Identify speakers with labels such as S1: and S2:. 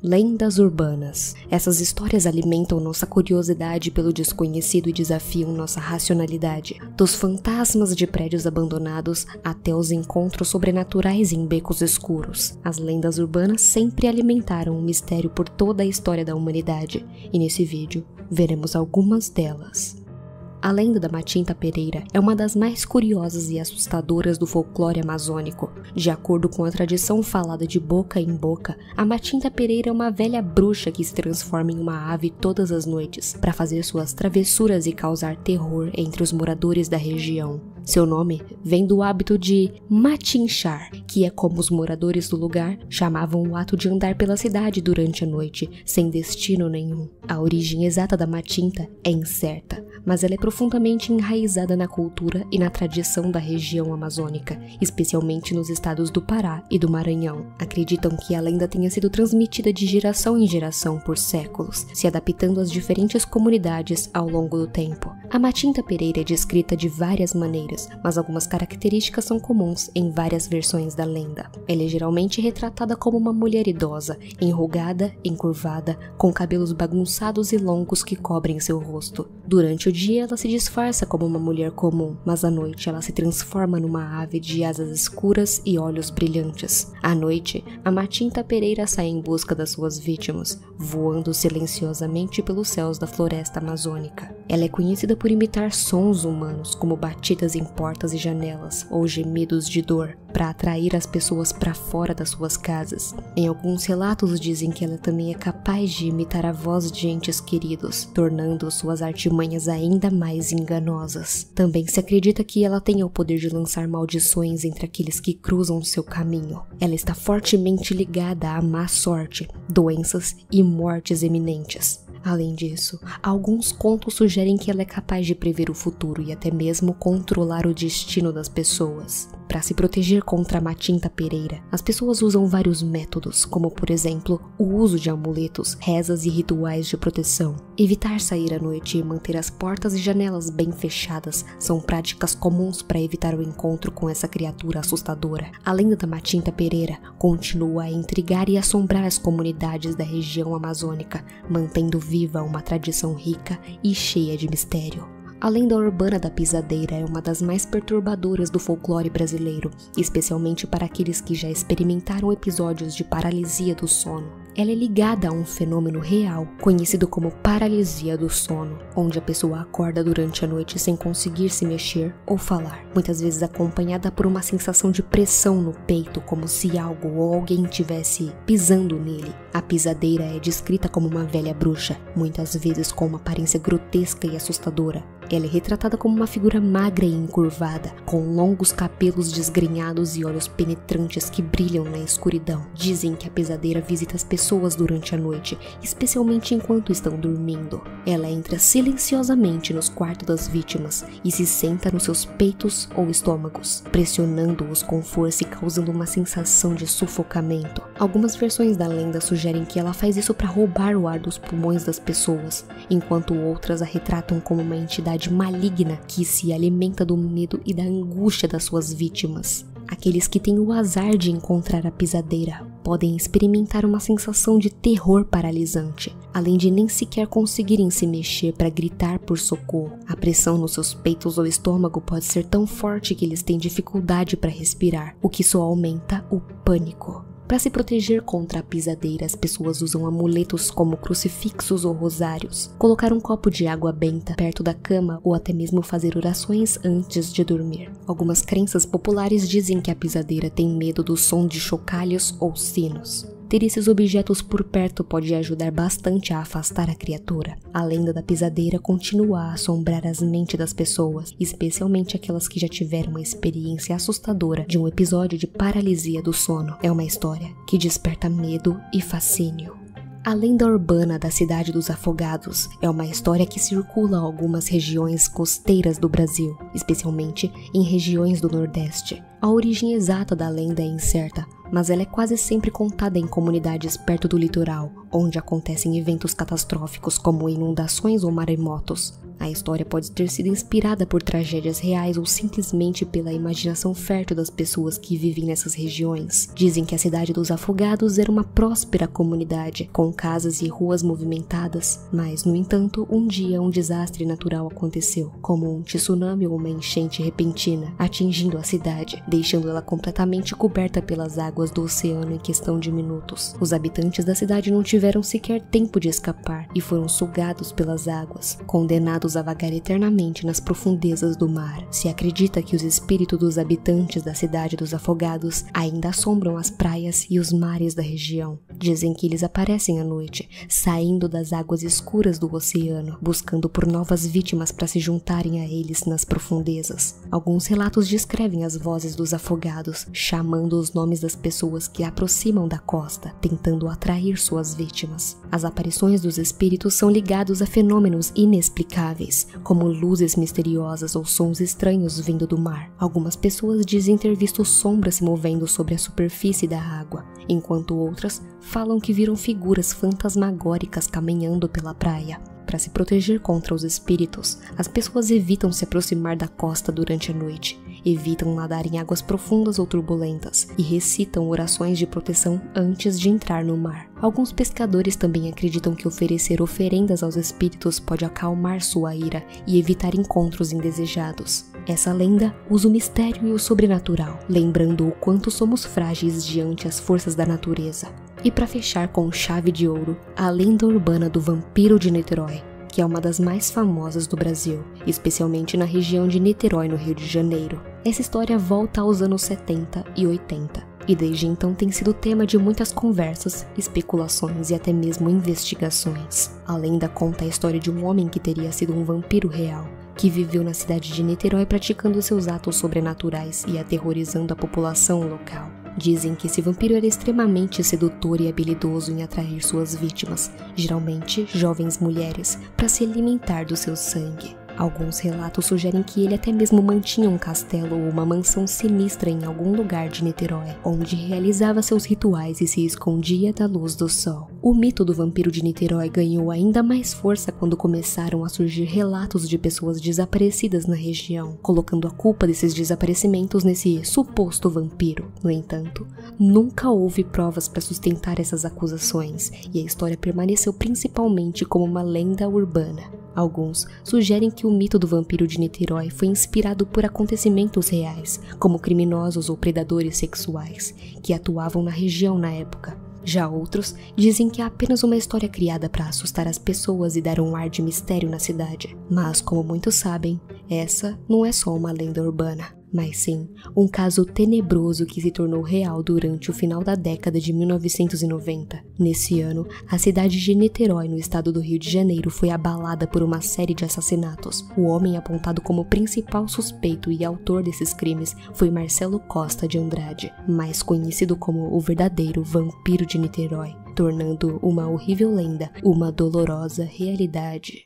S1: Lendas urbanas. Essas histórias alimentam nossa curiosidade pelo desconhecido e desafiam nossa racionalidade. Dos fantasmas de prédios abandonados até os encontros sobrenaturais em becos escuros. As lendas urbanas sempre alimentaram um mistério por toda a história da humanidade. E nesse vídeo, veremos algumas delas. A lenda da Matinta Pereira é uma das mais curiosas e assustadoras do folclore amazônico. De acordo com a tradição falada de boca em boca, a Matinta Pereira é uma velha bruxa que se transforma em uma ave todas as noites para fazer suas travessuras e causar terror entre os moradores da região. Seu nome vem do hábito de matinchar, que é como os moradores do lugar chamavam o ato de andar pela cidade durante a noite, sem destino nenhum. A origem exata da Matinta é incerta, mas ela é profundamente enraizada na cultura e na tradição da região amazônica, especialmente nos estados do Pará e do Maranhão. Acreditam que a lenda tenha sido transmitida de geração em geração por séculos, se adaptando às diferentes comunidades ao longo do tempo. A Matinta Pereira é descrita de várias maneiras, mas algumas características são comuns em várias versões da lenda. Ela é geralmente retratada como uma mulher idosa, enrugada, encurvada, com cabelos bagunçados e longos que cobrem seu rosto. Durante o dia ela se disfarça como uma mulher comum, mas à noite ela se transforma numa ave de asas escuras e olhos brilhantes. À noite, a Matinta Pereira sai em busca das suas vítimas, voando silenciosamente pelos céus da floresta amazônica. Ela é conhecida por imitar sons humanos, como batidas em portas e janelas ou gemidos de dor, para atrair as pessoas para fora das suas casas. Em alguns relatos dizem que ela também é capaz de imitar a voz de entes queridos, tornando suas artimanhas ainda mais enganosas. Também se acredita que ela tenha o poder de lançar maldições entre aqueles que cruzam seu caminho. Ela está fortemente ligada à má sorte, doenças e mortes iminentes. Além disso, alguns contos sugerem que ela é capaz de prever o futuro e até mesmo controlar o destino das pessoas. Para se proteger contra a Matinta Pereira, as pessoas usam vários métodos, como por exemplo, o uso de amuletos, rezas e rituais de proteção. Evitar sair à noite e manter as portas e janelas bem fechadas são práticas comuns para evitar o encontro com essa criatura assustadora. A lenda da Matinta Pereira continua a intrigar e assombrar as comunidades da região amazônica, mantendo viva uma tradição rica e cheia de mistério. A lenda urbana da pisadeira é uma das mais perturbadoras do folclore brasileiro, especialmente para aqueles que já experimentaram episódios de paralisia do sono. Ela é ligada a um fenômeno real, conhecido como paralisia do sono, onde a pessoa acorda durante a noite sem conseguir se mexer ou falar, muitas vezes acompanhada por uma sensação de pressão no peito, como se algo ou alguém estivesse pisando nele. A pisadeira é descrita como uma velha bruxa, muitas vezes com uma aparência grotesca e assustadora. Ela é retratada como uma figura magra e encurvada, com longos cabelos desgrenhados e olhos penetrantes que brilham na escuridão. Dizem que a pesadeira visita as pessoas durante a noite, especialmente enquanto estão dormindo. Ela entra silenciosamente nos quartos das vítimas e se senta nos seus peitos ou estômagos, pressionando-os com força e causando uma sensação de sufocamento. Algumas versões da lenda sugerem que ela faz isso para roubar o ar dos pulmões das pessoas, enquanto outras a retratam como uma entidade maligna que se alimenta do medo e da angústia das suas vítimas. Aqueles que têm o azar de encontrar a pisadeira podem experimentar uma sensação de terror paralisante, além de nem sequer conseguirem se mexer para gritar por socorro. A pressão nos seus peitos ou estômago pode ser tão forte que eles têm dificuldade para respirar, o que só aumenta o pânico. Para se proteger contra a pisadeira, as pessoas usam amuletos como crucifixos ou rosários, colocar um copo de água benta perto da cama ou até mesmo fazer orações antes de dormir. Algumas crenças populares dizem que a pisadeira tem medo do som de chocalhos ou sinos. Ter esses objetos por perto pode ajudar bastante a afastar a criatura. A lenda da pisadeira continua a assombrar as mentes das pessoas, especialmente aquelas que já tiveram uma experiência assustadora de um episódio de paralisia do sono. É uma história que desperta medo e fascínio. A lenda urbana da Cidade dos Afogados é uma história que circula em algumas regiões costeiras do Brasil, especialmente em regiões do Nordeste. A origem exata da lenda é incerta, mas ela é quase sempre contada em comunidades perto do litoral, onde acontecem eventos catastróficos como inundações ou maremotos. A história pode ter sido inspirada por tragédias reais ou simplesmente pela imaginação fértil das pessoas que vivem nessas regiões. Dizem que a cidade dos Afogados era uma próspera comunidade, com casas e ruas movimentadas, mas, no entanto, um dia um desastre natural aconteceu, como um tsunami ou uma enchente repentina, atingindo a cidade, deixando ela completamente coberta pelas águas do oceano em questão de minutos. Os habitantes da cidade não tiveram sequer tempo de escapar e foram sugados pelas águas, condenados a vagar eternamente nas profundezas do mar. Se acredita que os espíritos dos habitantes da cidade dos Afogados ainda assombram as praias e os mares da região. Dizem que eles aparecem à noite, saindo das águas escuras do oceano, buscando por novas vítimas para se juntarem a eles nas profundezas. Alguns relatos descrevem as vozes dos afogados, chamando os nomes das pessoas que aproximam da costa, tentando atrair suas vítimas. As aparições dos espíritos são ligados a fenômenos inexplicáveis, como luzes misteriosas ou sons estranhos vindo do mar. Algumas pessoas dizem ter visto sombras se movendo sobre a superfície da água, enquanto outras falam que viram figuras fantasmagóricas caminhando pela praia. Para se proteger contra os espíritos, as pessoas evitam se aproximar da costa durante a noite, evitam nadar em águas profundas ou turbulentas e recitam orações de proteção antes de entrar no mar. Alguns pescadores também acreditam que oferecer oferendas aos espíritos pode acalmar sua ira e evitar encontros indesejados. Essa lenda usa o mistério e o sobrenatural, lembrando o quanto somos frágeis diante as forças da natureza. E para fechar com chave de ouro, a lenda urbana do vampiro de Niterói, que é uma das mais famosas do Brasil, especialmente na região de Niterói, no Rio de Janeiro. Essa história volta aos anos 70 e 80, e desde então tem sido tema de muitas conversas, especulações e até mesmo investigações. A lenda conta a história de um homem que teria sido um vampiro real, que viveu na cidade de Niterói praticando seus atos sobrenaturais e aterrorizando a população local. Dizem que esse vampiro era extremamente sedutor e habilidoso em atrair suas vítimas, geralmente jovens mulheres, para se alimentar do seu sangue. Alguns relatos sugerem que ele até mesmo mantinha um castelo ou uma mansão sinistra em algum lugar de Niterói, onde realizava seus rituais e se escondia da luz do sol. O mito do vampiro de Niterói ganhou ainda mais força quando começaram a surgir relatos de pessoas desaparecidas na região, colocando a culpa desses desaparecimentos nesse suposto vampiro. No entanto, nunca houve provas para sustentar essas acusações, e a história permaneceu principalmente como uma lenda urbana. Alguns sugerem que o mito do vampiro de Niterói foi inspirado por acontecimentos reais, como criminosos ou predadores sexuais, que atuavam na região na época. Já outros dizem que é apenas uma história criada para assustar as pessoas e dar um ar de mistério na cidade. Mas, como muitos sabem, essa não é só uma lenda urbana, mas sim um caso tenebroso que se tornou real durante o final da década de 1990. Nesse ano, a cidade de Niterói, no estado do Rio de Janeiro, foi abalada por uma série de assassinatos. O homem apontado como principal suspeito e autor desses crimes foi Marcelo Costa de Andrade, mais conhecido como o verdadeiro vampiro de Niterói, tornando uma horrível lenda uma dolorosa realidade.